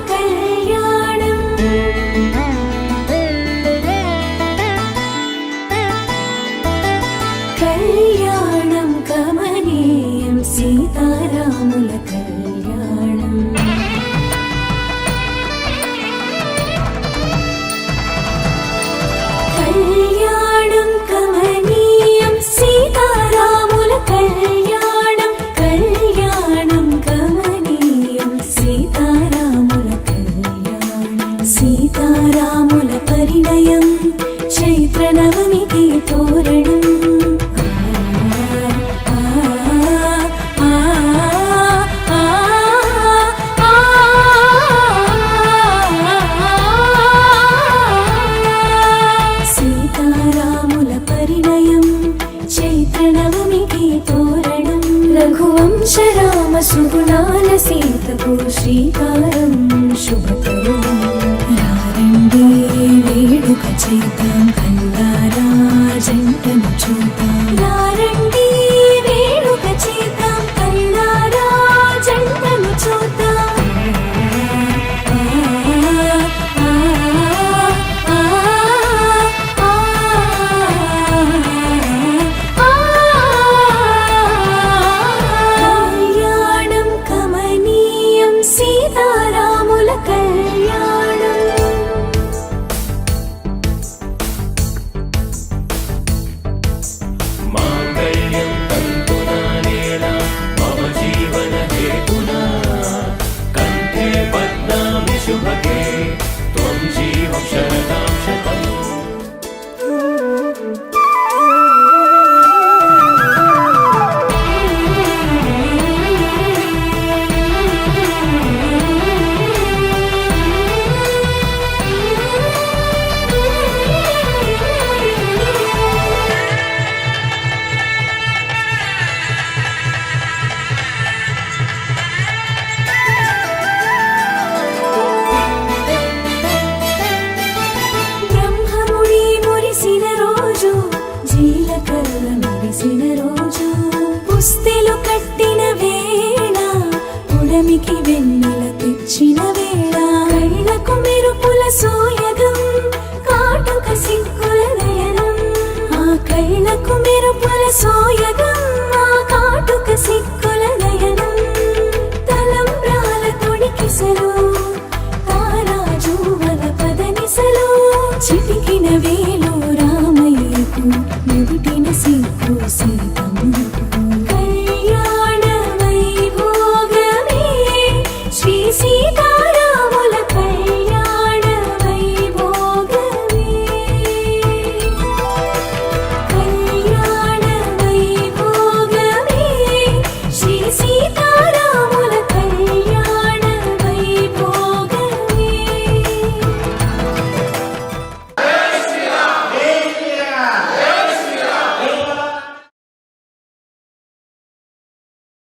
కళ్యాణం కళ్యాణం కమనీయం సీతారాముల కళ్యాణం కళ్యాణం కమనీయం సీతారాముల కళ్యాణం కళ్యాణం కమనీయం సీతారాముల కళ్యాణం సీతారాముల పరిణయం చైత్ర నవమికి తోరణం సీతారాముల పరిణయం చైత్ర నవమికి తోరణం రఘువంశ రామ సుగుణాల సీతకు శ్రీకారం శుభకరం రారండి వేడుక చేద్దాం కల్లారా జంటను చూద్దాం రారండి వేడుక చేద్దాం కల్లారా జంటను చూద్దాం కళ్యాణం కమనీయం సీతారాముల కళ్యాణం మాంగళ్యం తంతునా నేనా మమ జీవన హేతునా కంఠే బధ్నామి శుభగే త్వం జీవం శరదాం శతం బ్రహ్మముడి మురిసిన రోజు జీలకర్ర మెరిసిన రోజు పుస్తెలు కట్టిన వేళ పుడమికి వెన్నెల తెచ్చిన వేళ కళ్ళకు మెరుపుల సోయగం కాటుక సిగ్గుల నయనం ఆ కళ్ళకు మెరుపుల సోయగం